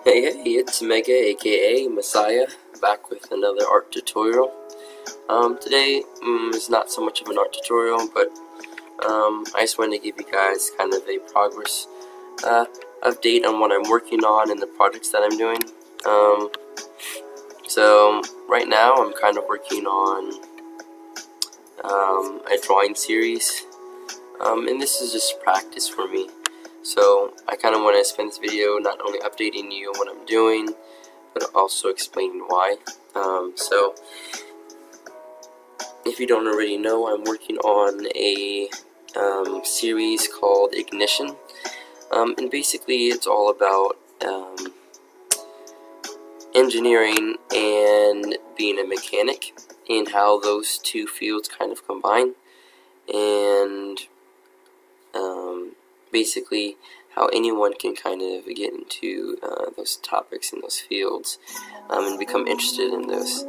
Hey, it's Mega, aka Messiah, back with another art tutorial. Today is not so much of an art tutorial, but I just wanted to give you guys kind of a progress update on what I'm working on and the projects that I'm doing. So right now I'm kind of working on a drawing series, and this is just practice for me. So I kind of want to spend this video not only updating you on what I'm doing, but also explaining why. So if you don't already know, I'm working on a series called Ignition, and basically it's all about engineering and being a mechanic and how those two fields kind of combine, and basically how anyone can kind of get into those topics in those fields and become interested in those.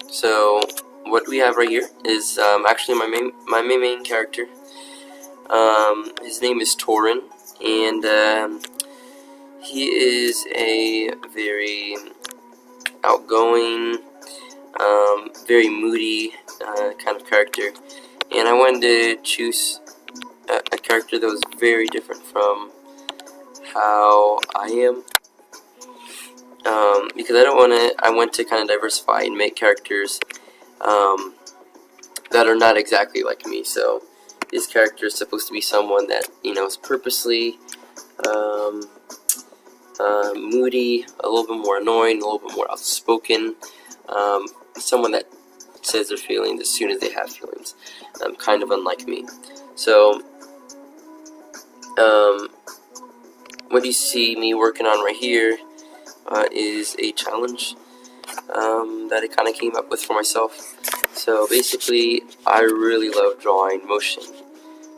So what we have right here is actually my main character. His name is Torin, and he is a very outgoing, very moody kind of character, and I wanted to choose a character that was very different from how I am, because I want to kind of diversify and make characters that are not exactly like me. So this character is supposed to be someone that, you know, is purposely moody, a little bit more annoying, a little bit more outspoken, someone that says their feelings as soon as they have feelings, kind of unlike me. So what you see me working on right here is a challenge that I kind of came up with for myself. So basically, I really love drawing motion,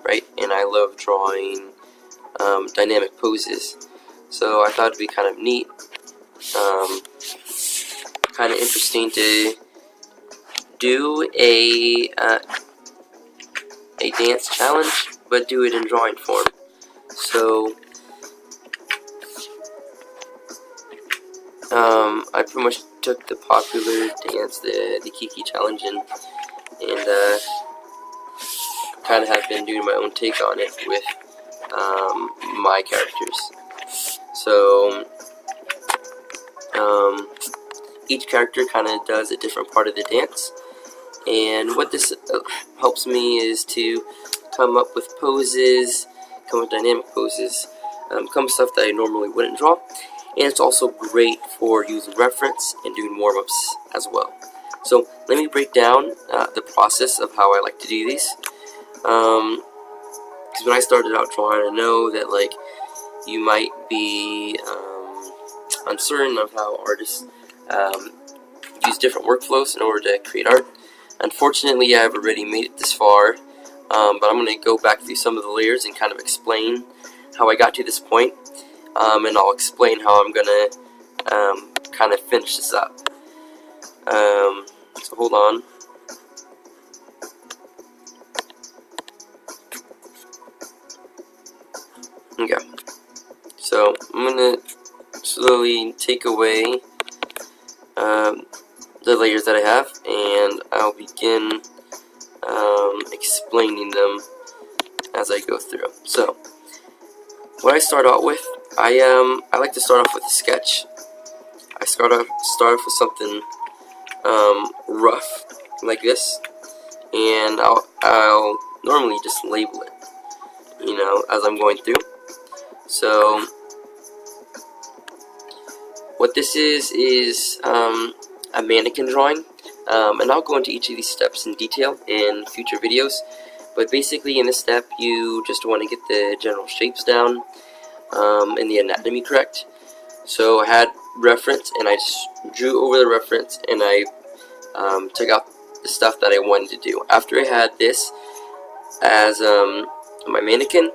right? And I love drawing dynamic poses. So I thought it'd be kind of neat, kind of interesting to do a dance challenge, but do it in drawing form. So I pretty much took the popular dance, the Kiki challenge, and kind of have been doing my own take on it with my characters. So each character kind of does a different part of the dance, and what this helps me is to come up with poses, come with dynamic poses, come with stuff that I normally wouldn't draw. And it's also great for using reference and doing warm-ups as well. So let me break down the process of how I like to do these. Because when I started out drawing, I know that like you might be uncertain of how artists use different workflows in order to create art. Unfortunately, I've already made it this far, but I'm going to go back through some of the layers and kind of explain how I got to this point. And I'll explain how I'm gonna kind of finish this up. So hold on. Okay. So I'm gonna slowly take away the layers that I have, and I'll begin explaining them as I go through. So what I start out with, I like to start off with a sketch. I start off with something rough like this, and I'll normally just label it, you know, as I'm going through. So what this is a mannequin drawing, and I'll go into each of these steps in detail in future videos. But basically, in this step, you just want to get the general shapes down. And the anatomy correct. So I had reference, and I just drew over the reference, and I took out the stuff that I wanted to do. After I had this as my mannequin,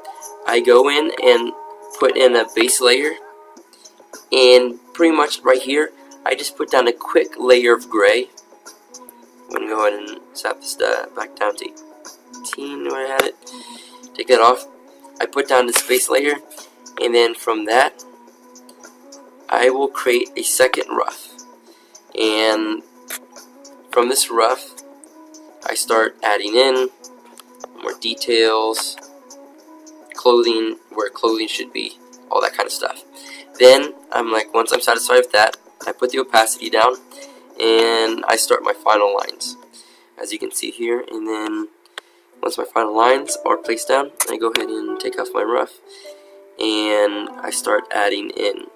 I go in and put in a base layer, and pretty much right here I just put down a quick layer of gray. I'm going to go ahead and zap this back down to 18 where I had it. Take that off. I put down the space layer, and then from that I will create a second rough, and from this rough I start adding in more details, clothing where clothing should be, all that kind of stuff. Then I'm like, once I'm satisfied with that, I put the opacity down and I start my final lines, as you can see here. And then once my final lines are placed down, I go ahead and take off my rough and I start adding in,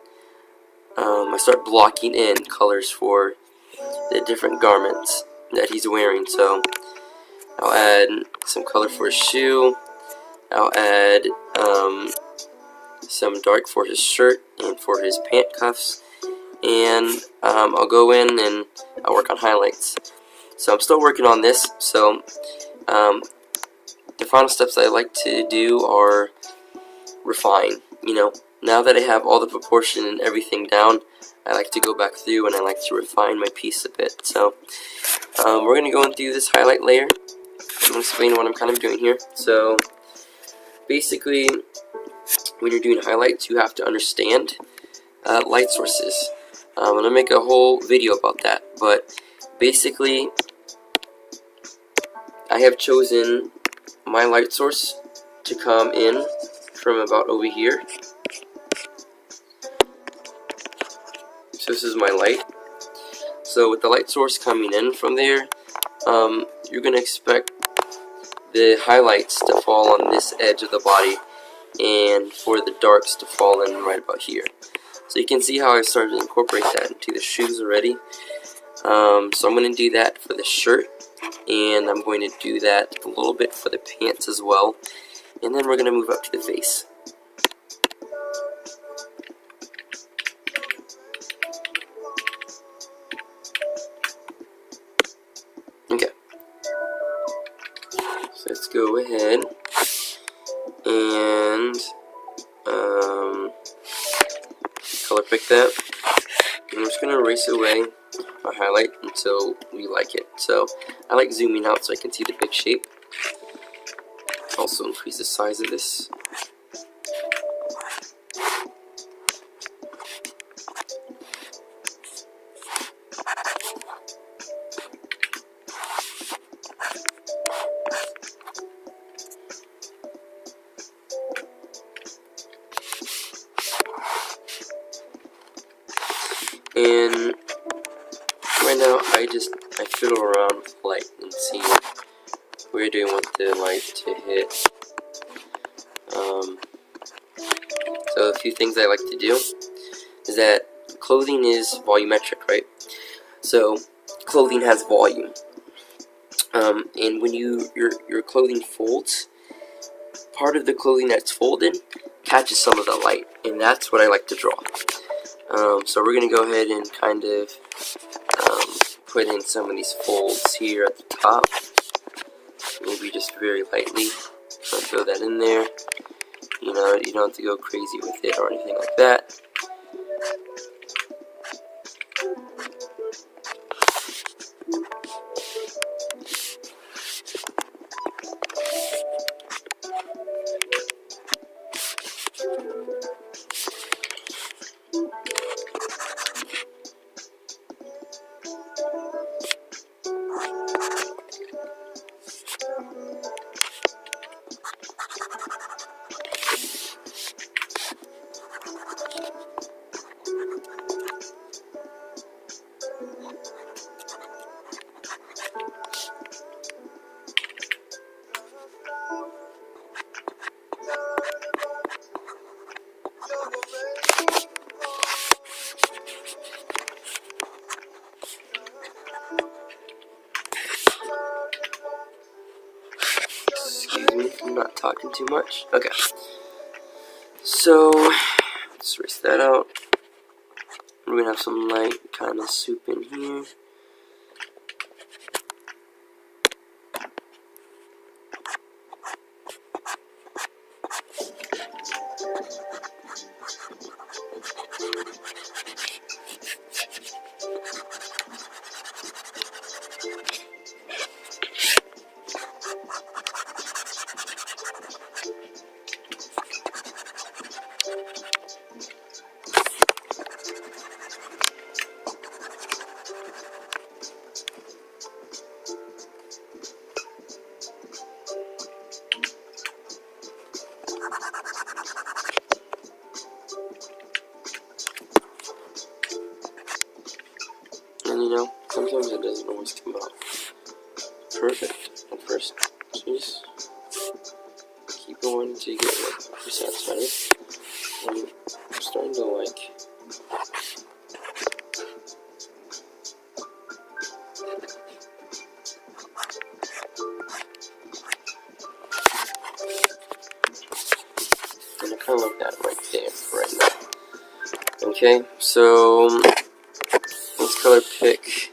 I start blocking in colors for the different garments that he's wearing. So I'll add some color for his shoe, I'll add some dark for his shirt and for his pant cuffs, and I'll go in and I'll work on highlights. So I'm still working on this, so the final steps I like to do are refine. Now that I have all the proportion and everything down, I like to go back through and I like to refine my piece a bit. So we're going to go into this highlight layer. I'm going to explain what I'm kind of doing here. So basically, when you're doing highlights, you have to understand light sources. I'm going to make a whole video about that, but basically I have chosen my light source to come in from about over here. So this is my light. So with the light source coming in from there, you're going to expect the highlights to fall on this edge of the body and for the darks to fall in right about here. So you can see how I started to incorporate that into the shoes already. So I'm going to do that for the shirt, and I'm going to do that a little bit for the pants as well, and then we're going to move up to the face. Okay, so let's go ahead and color pick that. I'm just going to erase away my highlight until we like it. So I like zooming out so I can see the big shape. Also increase the size of this. And right now I fiddle around with light and see where do I want the light to hit. So a few things I like to do is that clothing is volumetric, right? So clothing has volume, and when your clothing folds, part of the clothing that's folded catches some of the light, and that's what I like to draw. So we're going to go ahead and kind of put in some of these folds here at the top, maybe just very lightly. So throw that in there. You don't have to go crazy with it or anything like that. Excuse me, I'm not talking too much. Okay. So, let's erase that out. We're going to have some light kind of soup in here. And you know, sometimes it doesn't always come out perfect at first. Just keep going until you get like you're satisfied. And I'm starting to like and I kind of like that right there for right now. Okay, so let's color pick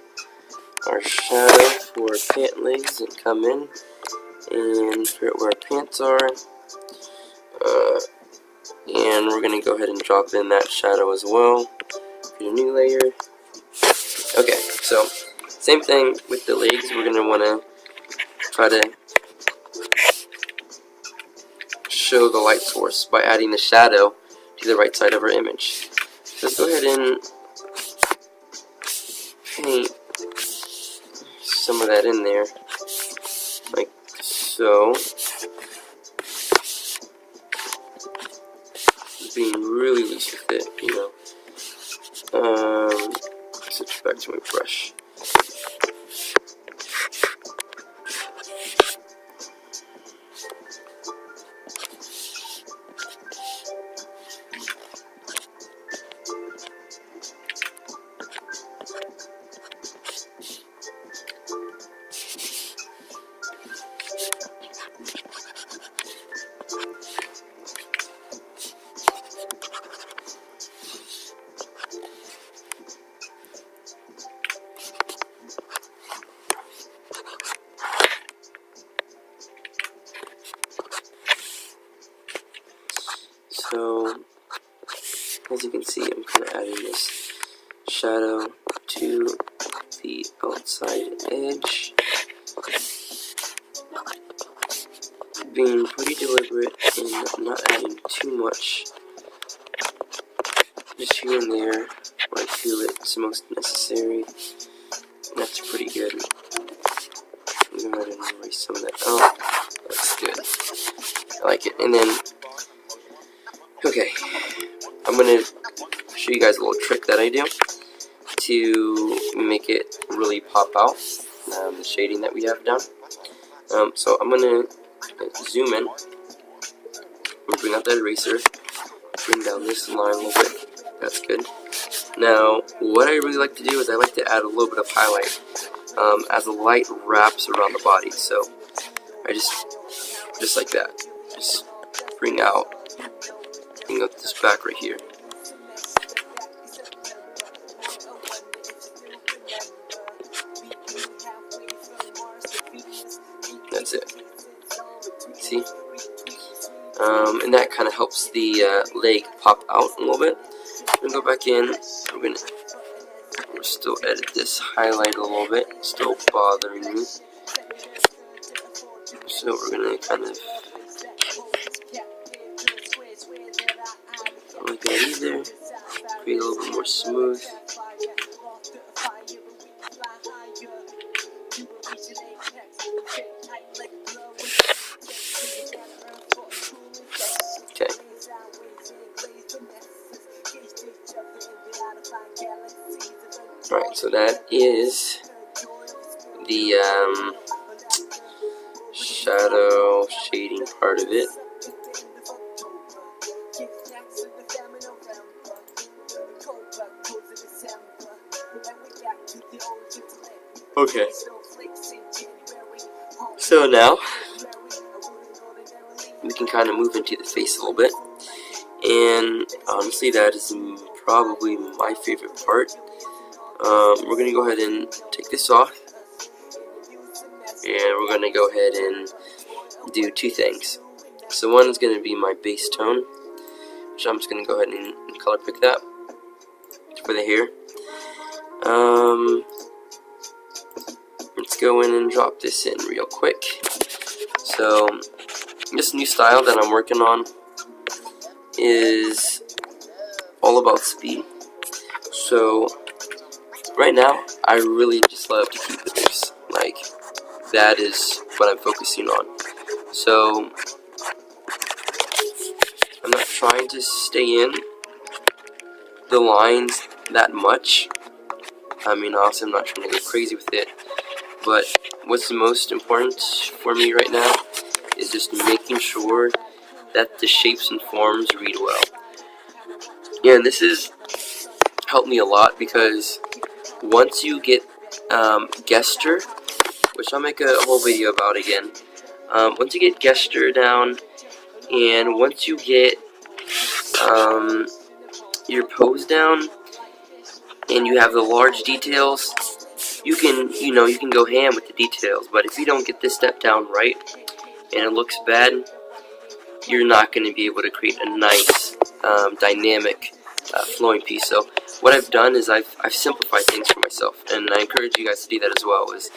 our shadow for pant legs and come in and figure out where our pants are. And we're going to go ahead and drop in that shadow as well. Create a new layer. Okay, so same thing with the legs. We're going to want to try to show the light source by adding the shadow to the right side of our image. So let's go ahead and paint some of that in there, like so. Being really loose with it, you know. Switch back to my brush. So, as you can see, I'm kind of adding this shadow to the outside edge. Being pretty deliberate and not adding too much. Just here and there where I feel it's most necessary. And that's pretty good. I'm going to go ahead and erase some of that out. That's good. I like it. And then, okay, I'm going to show you guys a little trick that I do to make it really pop out, the shading that we have done. So I'm going to zoom in, and bring out that eraser, bring down this line a little bit. That's good. Now, what I really like to do is I like to add a little bit of highlight as the light wraps around the body. So I just like that, just bring out this back right here. That's it. See? And that kind of helps the leg pop out a little bit. I'm gonna go back in. We'll still edit this highlight a little bit. It's still bothering me. So we're gonna kind of don't like that either. Create a little bit more smooth. Okay. Alright, so that is the shadow shading part of it. Okay. So now we can kind of move into the face a little bit, and honestly that is probably my favorite part. We're going to go ahead and take this off, and we're going to go ahead and do two things. So one is going to be my base tone, which I'm just going to go ahead and color pick that for the hair. Let's go in and drop this in real quick. So this new style that I'm working on is all about speed. So right now I really just love to keep it loose. Like, that is what I'm focusing on. So I'm not trying to stay in the lines that much. I mean, honestly, I'm not trying to go crazy with it, but what's the most important for me right now is just making sure that the shapes and forms read well. Yeah, and this has helped me a lot because once you get gesture, which I'll make a whole video about again, once you get gesture down, and once you get your pose down, and you have the large details, you can go ham with the details. But if you don't get this step down right and it looks bad, you're not going to be able to create a nice dynamic flowing piece. So what I've done is I've simplified things for myself, and I encourage you guys to do that as well. Is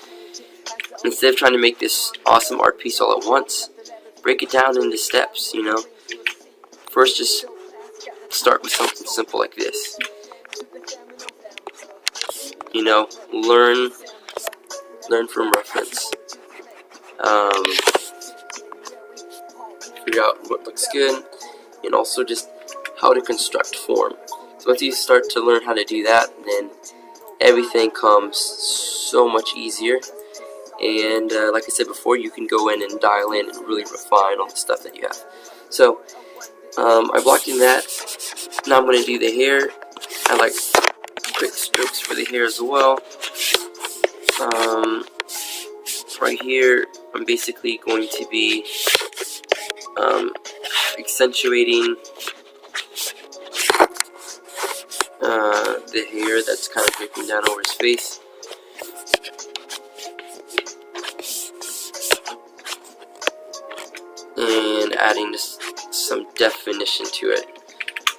instead of trying to make this awesome art piece all at once, break it down into steps. First just start with something simple like this. Learn from reference. Figure out what looks good, and also just how to construct form. So once you start to learn how to do that, then everything comes so much easier. And like I said before, you can go in and dial in and really refine all the stuff that you have. So I blocked in that. Now I'm going to do the hair. I like quick strokes for the hair as well. Right here, I'm basically going to be accentuating the hair that's kind of dripping down over his face. And adding just some definition to it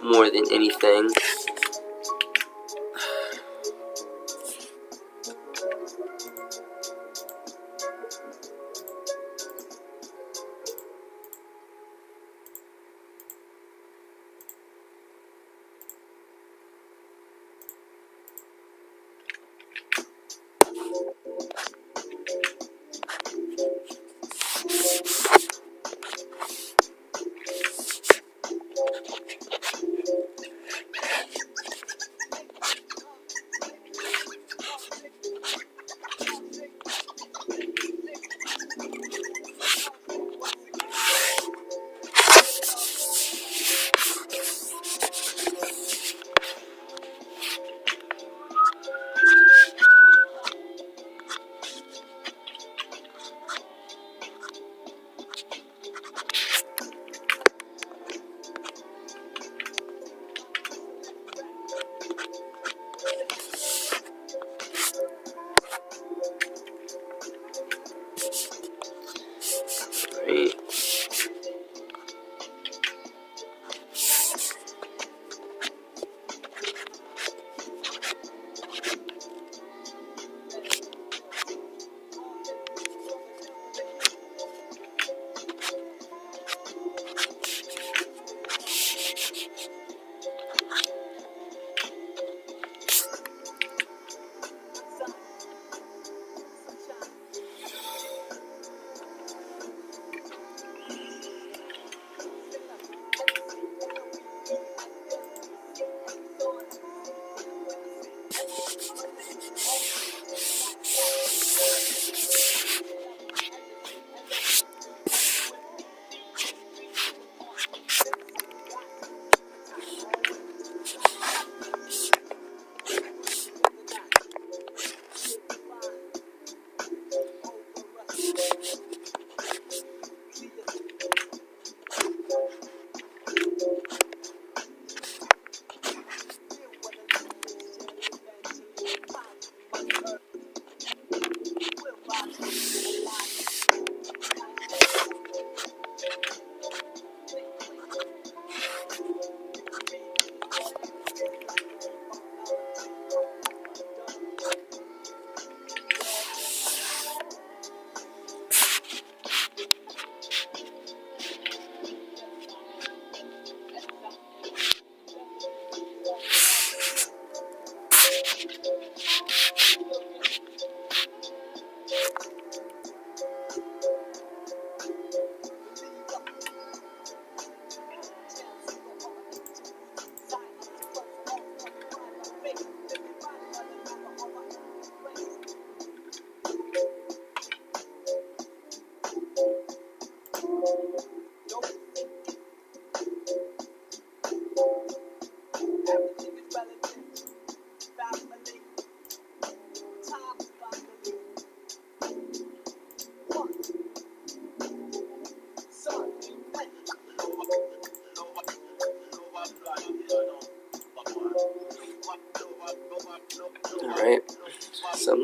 more than anything.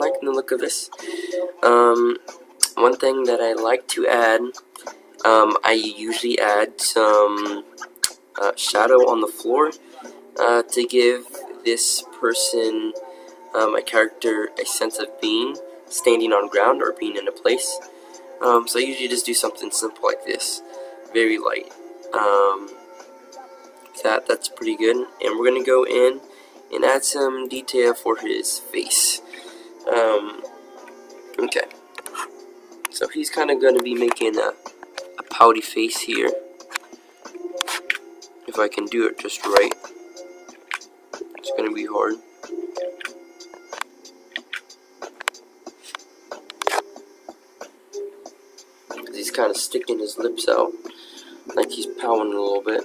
liking the look of this. One thing that I like to add, I usually add some shadow on the floor to give this person, my character, a sense of being standing on ground or being in a place. So I usually just do something simple like this, very light. That's pretty good. And we're gonna go in and add some detail for his face. Okay. So he's kind of gonna be making a pouty face here. If I can do it just right, it's gonna be hard. He's kind of sticking his lips out, like he's pouting a little bit.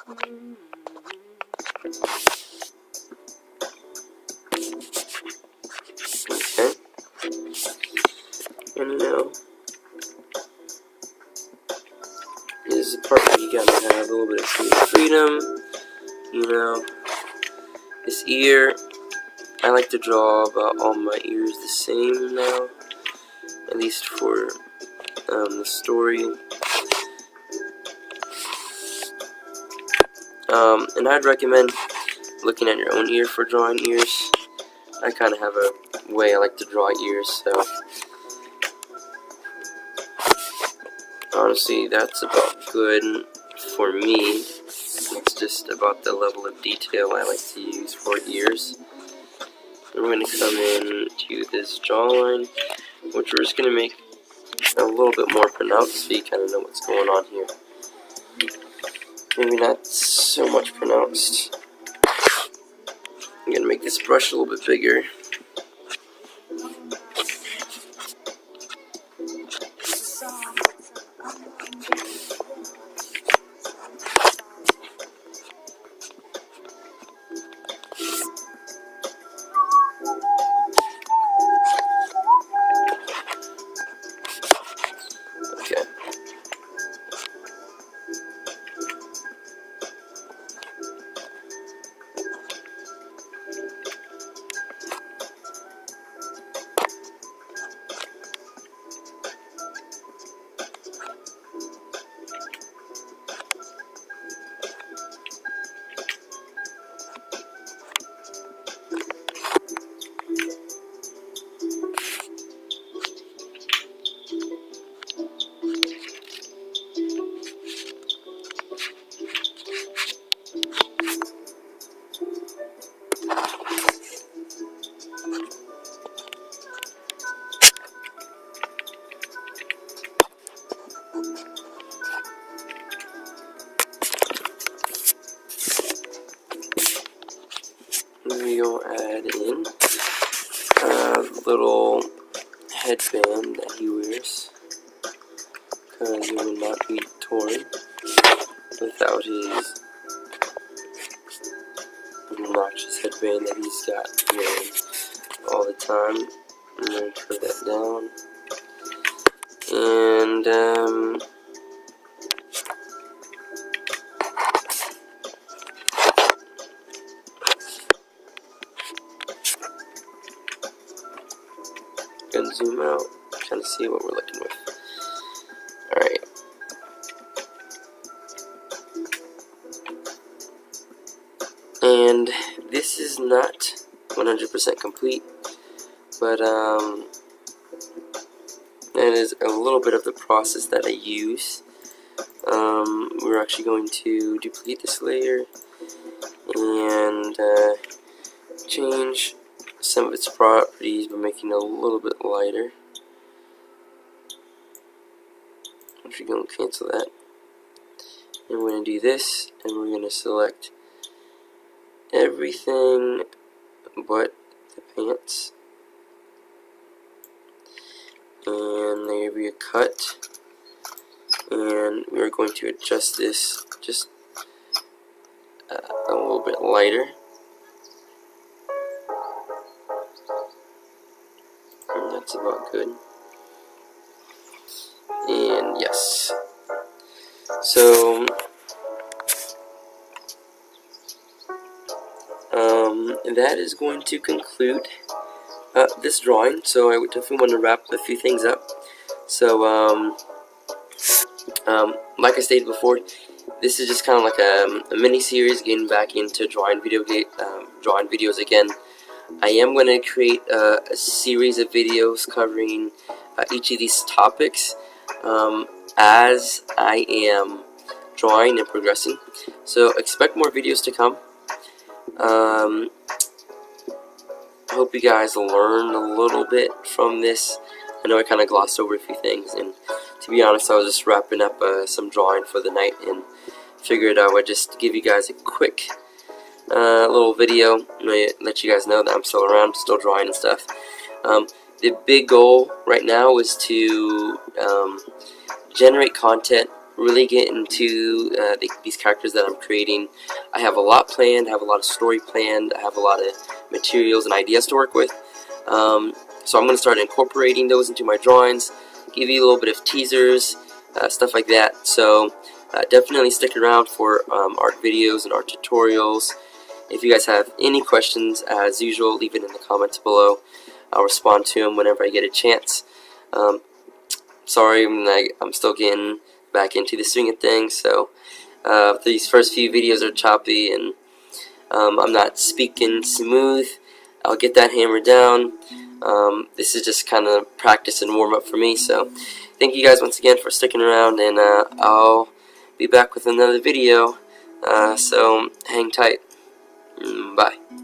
Okay. And now, this is the part where you gotta have a little bit of creative freedom. You know, this ear, I like to draw about all my ears the same now, at least for the story. And I'd recommend looking at your own ear for drawing ears. I kind of have a way I like to draw ears, so honestly, that's about good for me. It's just about the level of detail I like to use for ears. And we're going to come in to this jawline, which we're just going to make a little bit more pronounced so you kind of know what's going on here. Maybe not so much pronounced. I'm going to make this brush a little bit bigger. Okay. We'll add in a little headband that he wears, because it would not be Torin without his obnoxious headband that he's got wearing all the time. I'm going to turn that down. And, gonna zoom out, kind of see what we're looking with. Alright. And this is not 100% complete, but that is a little bit of the process that I use. We're actually going to duplicate this layer and change some of its properties by making it a little bit lighter. I'm actually going to cancel that. And we're going to do this, and we're going to select everything but the pants. And there will be a cut. And we're going to adjust this just a little bit lighter. And that's about good. And yes. So that is going to conclude this drawing. So I would definitely want to wrap a few things up. So like I stated before, this is just kind of like a mini series getting back into drawing videos again. I am going to create a series of videos covering each of these topics as I am drawing and progressing. So expect more videos to come. I hope you guys learned a little bit from this. I know I kind of glossed over a few things, and to be honest, I was just wrapping up some drawing for the night and figured I would just give you guys a quick little video, let you guys know that I'm still around, still drawing and stuff. The big goal right now is to generate content, really get into these characters that I'm creating. I have a lot planned, I have a lot of story planned, I have a lot of materials and ideas to work with. So I'm going to start incorporating those into my drawings, give you a little bit of teasers, stuff like that. So definitely stick around for art videos and art tutorials. If you guys have any questions, as usual, leave it in the comments below. I'll respond to them whenever I get a chance. Sorry, I'm still getting back into the swing of things, so these first few videos are choppy and I'm not speaking smooth. I'll get that hammered down. This is just kind of practice and warm up for me, so thank you guys once again for sticking around, and I'll be back with another video, so hang tight. Bye.